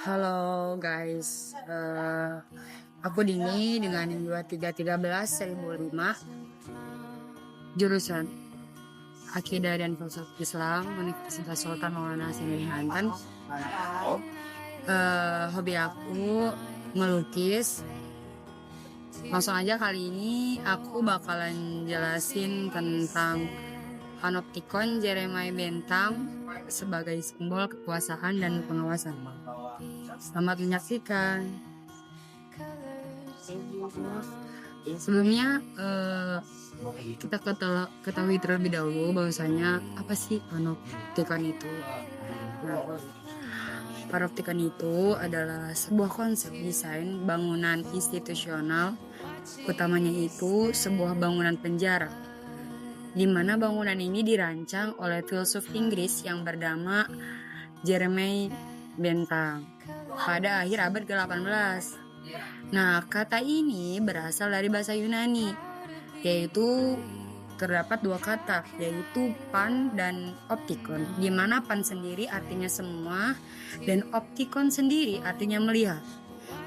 Halo guys, aku Dini dengan 2313/1005, jurusan Akidah dan Filsafat Islam, Universitas Sultan Maulana Hasanuddin Banten. Hobi aku melukis. Langsung aja, kali ini aku bakalan jelasin tentang Panoptikon Jeremiah Bentang sebagai simbol kekuasaan dan pengawasan. Selamat menyaksikan. Sebelumnya kita ketahui terlebih dahulu bahwasanya apa sih panoptikon itu. Nah, panoptikon itu adalah sebuah konsep desain bangunan institusional, utamanya itu sebuah bangunan penjara, di mana bangunan ini dirancang oleh filsuf Inggris yang bernama Jeremiah Bentang pada akhir abad ke-18. Nah, kata ini berasal dari bahasa Yunani, yaitu terdapat dua kata, yaitu pan dan optikon, di mana pan sendiri artinya semua dan optikon sendiri artinya melihat,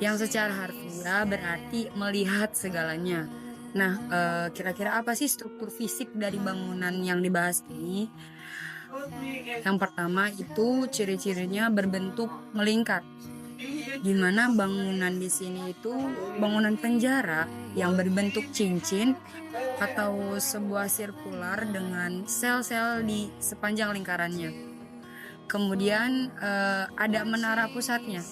yang secara harfiah berarti melihat segalanya. Nah, kira-kira apa sih struktur fisik dari bangunan yang dibahas ini? Yang pertama itu ciri-cirinya berbentuk melingkar, di mana bangunan di sini itu bangunan penjara yang berbentuk cincin atau sebuah sirkular dengan sel-sel di sepanjang lingkarannya. Kemudian ada menara pusatnya,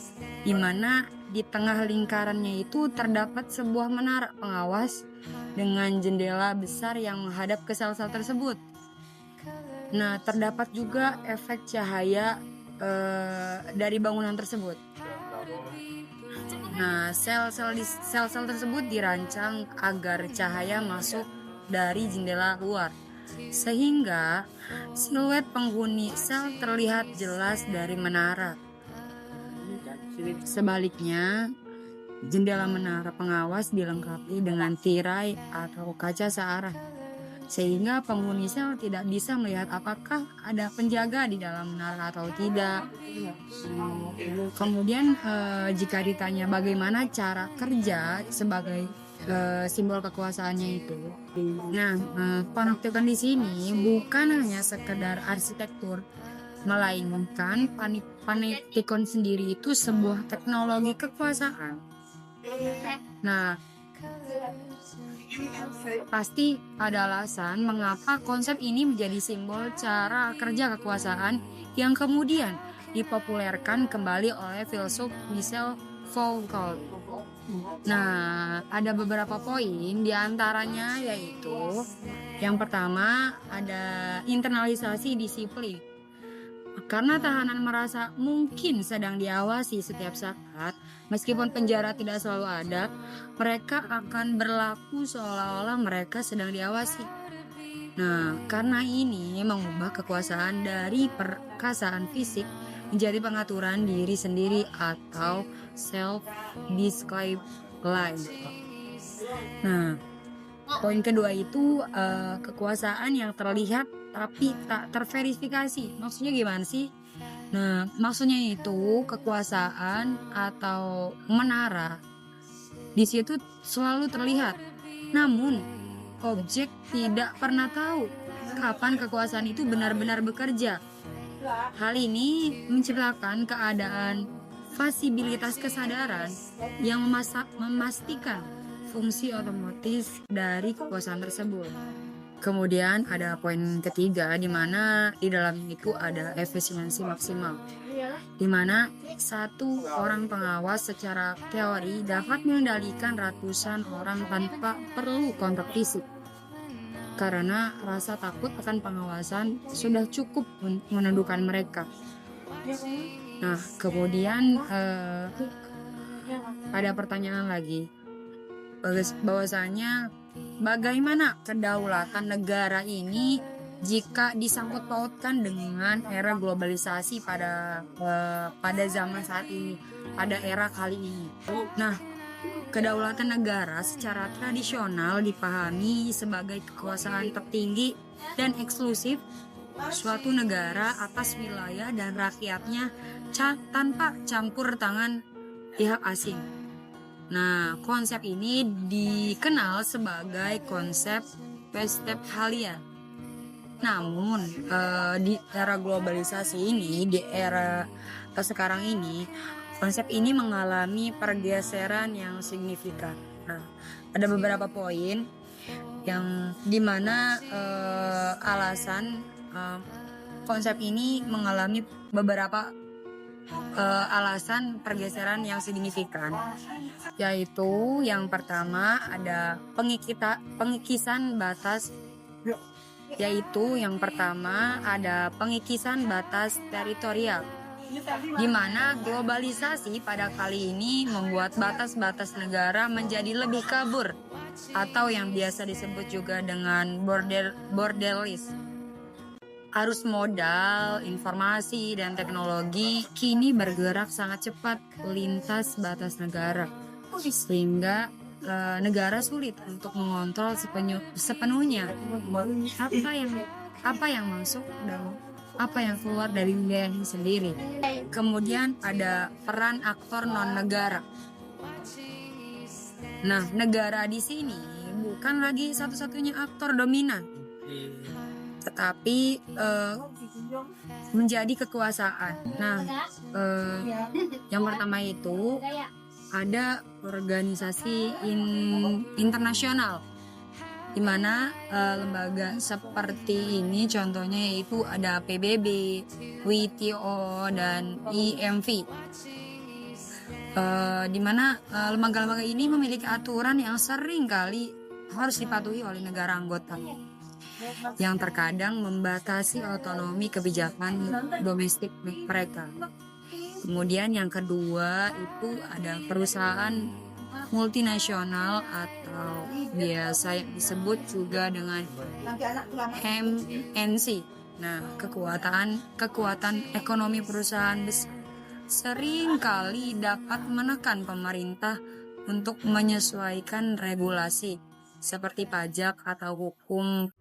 di mana di tengah lingkarannya itu terdapat sebuah menara pengawas dengan jendela besar yang menghadap ke sel-sel tersebut. Nah, terdapat juga efek cahaya dari bangunan tersebut. Nah, sel-sel tersebut dirancang agar cahaya masuk dari jendela luar, sehingga siluet penghuni sel terlihat jelas dari menara. Sebaliknya, jendela menara pengawas dilengkapi dengan tirai atau kaca searah, sehingga penghuni sel tidak bisa melihat apakah ada penjaga di dalam menara atau tidak. Kemudian jika ditanya bagaimana cara kerja sebagai simbol kekuasaannya itu, nah, panoptikon di sini bukan hanya sekedar arsitektur, melainkan panoptikon sendiri itu sebuah teknologi kekuasaan. Nah, pasti ada alasan mengapa konsep ini menjadi simbol cara kerja kekuasaan yang kemudian dipopulerkan kembali oleh filsuf Michel Foucault. Nah, ada beberapa poin, diantaranya yaitu yang pertama ada internalisasi disiplin. Karena tahanan merasa mungkin sedang diawasi setiap saat, meskipun penjara tidak selalu ada, mereka akan berlaku seolah-olah mereka sedang diawasi. Nah, karena ini mengubah kekuasaan dari perkasaan fisik menjadi pengaturan diri sendiri atau self-described life. Nah, poin kedua itu kekuasaan yang terlihat tapi tak terverifikasi. Maksudnya gimana sih? Nah, maksudnya itu kekuasaan atau menara di situ selalu terlihat, namun objek tidak pernah tahu kapan kekuasaan itu benar-benar bekerja. Hal ini menciptakan keadaan fasibilitas kesadaran yang memastikan fungsi otomatis dari kekuasaan tersebut. Kemudian ada poin ketiga, di mana di dalam itu ada efisiensi maksimal, di mana satu orang pengawas secara teori dapat mengendalikan ratusan orang tanpa perlu kontak fisik, karena rasa takut akan pengawasan sudah cukup menundukkan mereka. Nah, kemudian ada pertanyaan lagi, bahwasanya bagaimana kedaulatan negara ini jika disangkut pautkan dengan era globalisasi pada zaman saat ini, pada era kali ini. Nah, kedaulatan negara secara tradisional dipahami sebagai kekuasaan tertinggi dan eksklusif suatu negara atas wilayah dan rakyatnya tanpa campur tangan pihak asing. Nah, konsep ini dikenal sebagai konsep Westphalia. Namun, di era globalisasi ini, di era sekarang ini, konsep ini mengalami pergeseran yang signifikan. Nah, ada beberapa poin yang dimana alasan konsep ini mengalami beberapa alasan pergeseran yang signifikan, yaitu yang pertama ada pengikisan batas teritorial, di mana globalisasi pada kali ini membuat batas-batas negara menjadi lebih kabur, atau yang biasa disebut juga dengan borderless. Arus modal, informasi, dan teknologi kini bergerak sangat cepat lintas batas negara, sehingga negara sulit untuk mengontrol sepenuhnya apa yang masuk dan apa yang keluar dari wilayahnya sendiri. Kemudian ada peran aktor non negara. Nah, negara di sini bukan lagi satu-satunya aktor dominan, tetapi menjadi kekuasaan. Nah, yang pertama itu ada organisasi internasional, di mana lembaga seperti ini contohnya yaitu ada PBB, WTO, dan IMF. Di mana lembaga-lembaga ini memiliki aturan yang sering kali harus dipatuhi oleh negara anggota, yang terkadang membatasi otonomi kebijakan domestik mereka. Kemudian yang kedua itu ada perusahaan multinasional atau biasa disebut juga dengan MNC. Nah, kekuatan ekonomi perusahaan besar sering kali dapat menekan pemerintah untuk menyesuaikan regulasi seperti pajak atau hukum